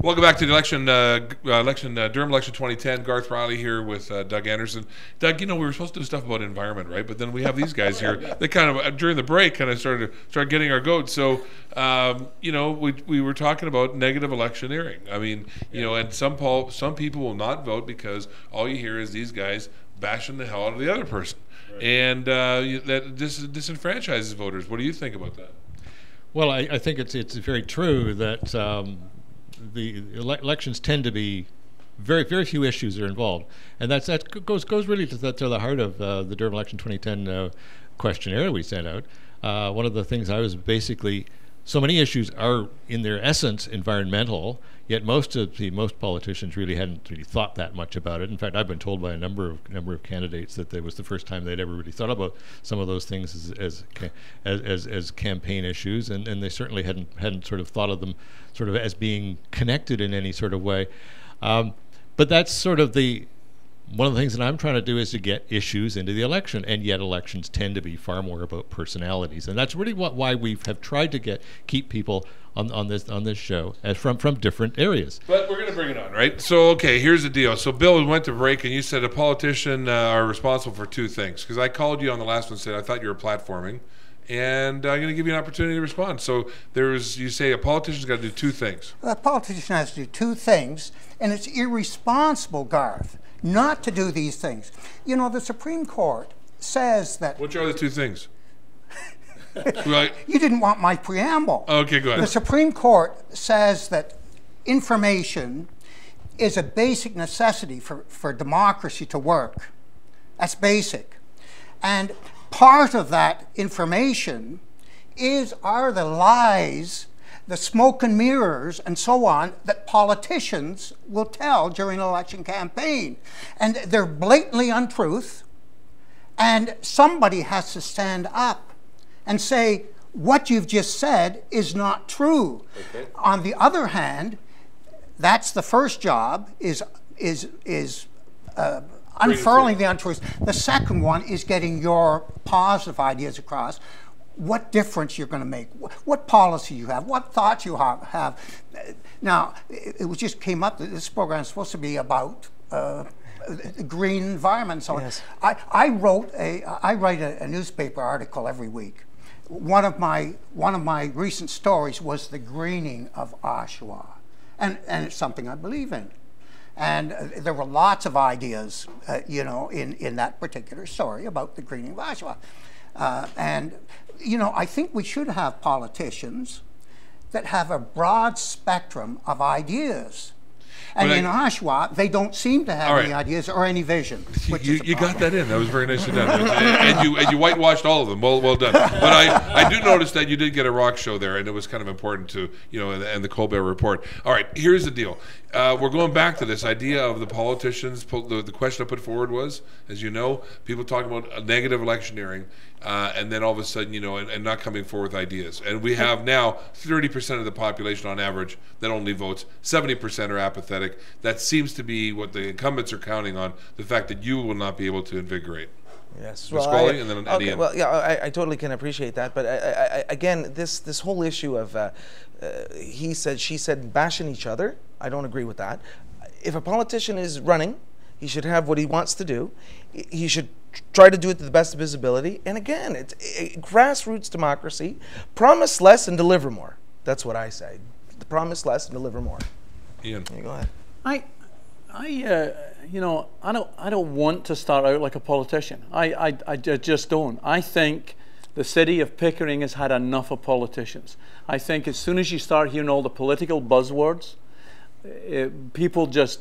Welcome back to the Durham election 2010. Garth Riley here with Doug Anderson. Doug, we were supposed to do stuff about environment, right? But then we have these guys here. They kind of during the break kind of started getting our goat. So we were talking about negative electioneering. I mean, and some people will not vote because all you hear is these guys bashing the hell out of the other person, right. And that disenfranchises voters. What do you think about that? Well, I think it's very true that the elections tend to be very few issues are involved, and that goes really to the heart of the Durham Election 2010 questionnaire we sent out. One of the things I was basically, so many issues are in their essence environmental, yet most politicians really hadn't really thought that much about it. In fact, I've been told by a number of candidates that it was the first time they'd ever really thought about some of those things as campaign issues, and they certainly hadn't sort of thought of them sort of as being connected in any sort of way. But that's sort of one of the things that I'm trying to do is to get issues into the election, and yet elections tend to be far more about personalities, and that's really why we have tried to keep people on this show from different areas. But we're going to bring it on, right? So, okay, here's the deal. So, Bill, we went to break, and you said a politician are responsible for two things. Because I called you on the last one and said I thought you were platforming, and I'm going to give you an opportunity to respond. So, you say a politician's got to do two things. A politician has to do two things, and it's irresponsible, Garth, not to do these things. The Supreme Court says that... Which are the two things? Right. You didn't want my preamble. Okay, go ahead. The Supreme Court says that information is a basic necessity for democracy to work. That's basic. And part of that information are the lies, the smoke and mirrors, and so on, that politicians will tell during an election campaign. And they're blatantly untruth, and somebody has to stand up and say, what you've just said is not true. Okay. On the other hand, that's the first job, is unfurling the untruths. The second one is getting your positive ideas across. What difference you're going to make, what policy you have, what thoughts you have. Now, it just came up that this program is supposed to be about green environment and so on. Yes. I write a newspaper article every week. One of my recent stories was the greening of Oshawa, and it's something I believe in. And there were lots of ideas, in that particular story about the greening of Oshawa. I think we should have politicians that have a broad spectrum of ideas. And in Oshawa, they don't seem to have any ideas or any vision. You got that in. That was very nicely done. and you whitewashed all of them. Well done. But I do notice that you did get a rock show there, and it was kind of important to, and the Colbert Report. All right, here's the deal. We're going back to this idea of the politicians. The question I put forward was, as you know, people talking about negative electioneering, and then all of a sudden, and not coming forward with ideas. And we have now 30% of the population on average that only votes. 70% are apathetic. That seems to be what the incumbents are counting on, the fact that you will not be able to invigorate. Yes. Well, and then okay, well, yeah, I totally can appreciate that. But again, this whole issue of he said, she said, bashing each other, I don't agree with that. If a politician is running, he should have what he wants to do. He should try to do it to the best of his ability. And again, it's grassroots democracy. Promise less and deliver more. That's what I say. Promise less and deliver more. Ian, go ahead. I don't want to start out like a politician. I just don't. I think the city of Pickering has had enough of politicians. I think as soon as you start hearing all the political buzzwords, people just,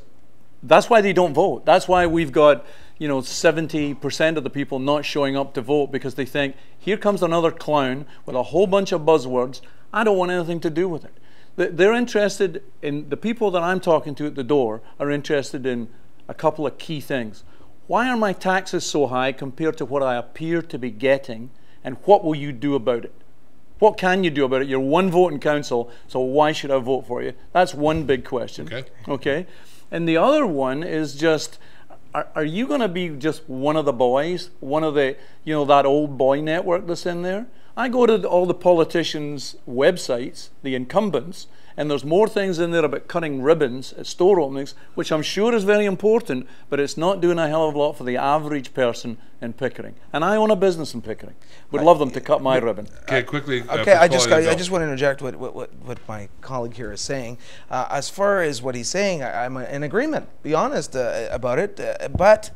that's why they don't vote. That's why we've got 70% of the people not showing up to vote, because they think, here comes another clown with a whole bunch of buzzwords. I don't want anything to do with it. They're interested in, the people that I'm talking to at the door are interested in a couple of key things. Why are my taxes so high compared to what I appear to be getting, and what will you do about it? What can you do about it? You're one vote in council, so why should I vote for you? That's one big question. Okay. And the other one is just, are you going to be just one of the boys, one of the, that old boy network that's in there? I go to all the politicians' websites, the incumbents, And there's more things in there about cutting ribbons at store openings, which I'm sure is very important, but it's not doing a hell of a lot for the average person in Pickering. And I own a business in Pickering. Would love them to cut my ribbon. Okay, quickly. Okay, I just want to interject what my colleague here is saying. As far as what he's saying, I'm in agreement. Be honest about it. But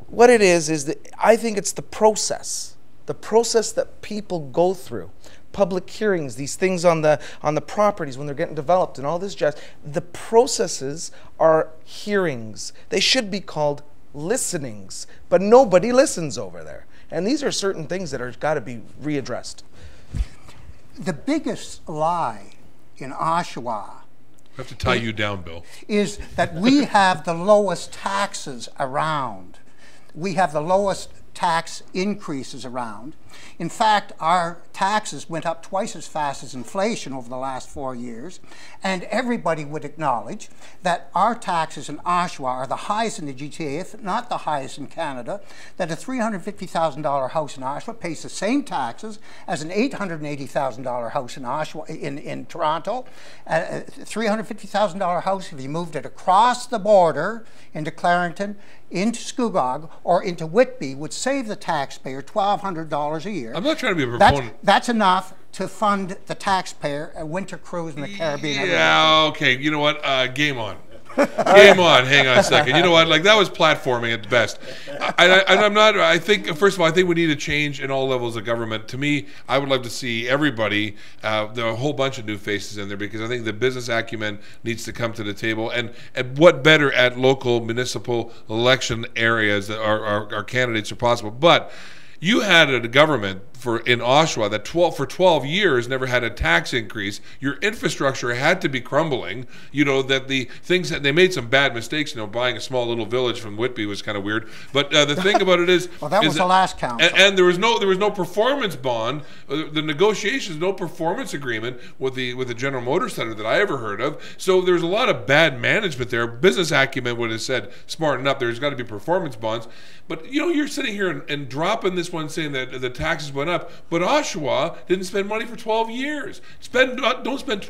what it is that I think it's the process that people go through. Public hearings, these things on the properties when they're getting developed and all this jazz. The processes are hearings. They should be called listenings, but nobody listens over there. And these are certain things that are got to be readdressed. The biggest lie in Oshawa I have to tie you down, Bill. is that we have the lowest taxes around. We have the lowest tax increases around. In fact, our taxes went up twice as fast as inflation over the last 4 years, and everybody would acknowledge that our taxes in Oshawa are the highest in the GTA, if not the highest in Canada, that a $350,000 house in Oshawa pays the same taxes as an $880,000 house in Oshawa, in Toronto. A $350,000 house, if you moved it across the border into Clarington, into Scugog, or into Whitby, would save the taxpayer $1,200 a year. I'm not trying to be a proponent. That's enough to fund the taxpayer a winter cruise in the Caribbean. Yeah, okay. You know what? Game on. Game on. Hang on a second. You know what? Like, that was platforming at best. I'm not. I think, first of all, I think we need a change in all levels of government. To me, I would love to see everybody, there are a whole bunch of new faces in there, because I think the business acumen needs to come to the table. And what better at local municipal election areas that our candidates are possible. But you had a government in Oshawa that for 12 years never had a tax increase. Your infrastructure had to be crumbling. You know, that the things that they made some bad mistakes. You know, buying a small little village from Whitby was kind of weird. But the thing about it is, well, that was the last council. And there was no performance bond. The negotiations, no performance agreement with the General Motors Center that I ever heard of. So there's a lot of bad management there. Business acumen would have said, smarten up. There's got to be performance bonds. But you know, you're sitting here and dropping this one, saying that the taxes went up, but Oshawa didn't spend money for 12 years. Don't spend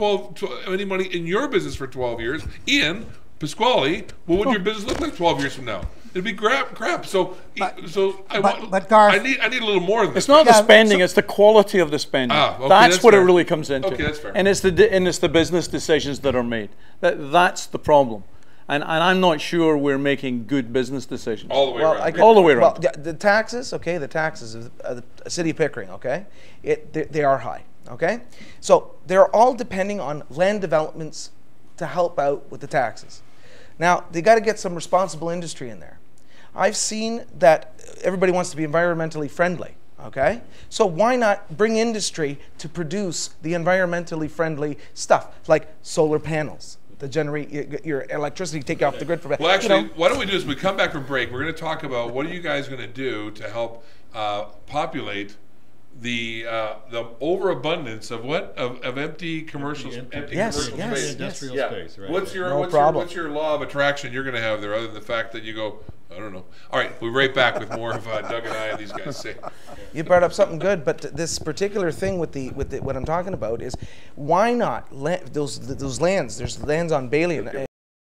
any money in your business for 12 years. Ian Pasquale, what would your business look like 12 years from now? It'd be crap. So Garth, I need a little more than this. It's not the spending; it's the quality of the spending. Okay, that's what fair. It really comes into. Okay, that's fair. And it's the business decisions that are made. That's the problem. And I'm not sure we're making good business decisions. All the way around. All the way around. Well, the taxes, okay, the taxes of the city of Pickering, okay, they are high, okay? So they're all depending on land developments to help out with the taxes. Now, they got to get some responsible industry in there. I've seen that everybody wants to be environmentally friendly, okay? So why not bring industry to produce the environmentally friendly stuff, like solar panels, to generate your electricity, take you off the grid for. Well, actually, why don't we do this? We come back from break. We're going to talk about what are you guys going to do to help populate the overabundance of empty commercial Yes, commercial space. Industrial space, right? What's your law of attraction you're going to have there, other than the fact that you go, I don't know. All right, we'll be right back with more of Doug and I and these guys say. You brought up something good, but this particular thing with what I'm talking about is, why not those lands? There's lands on Bailey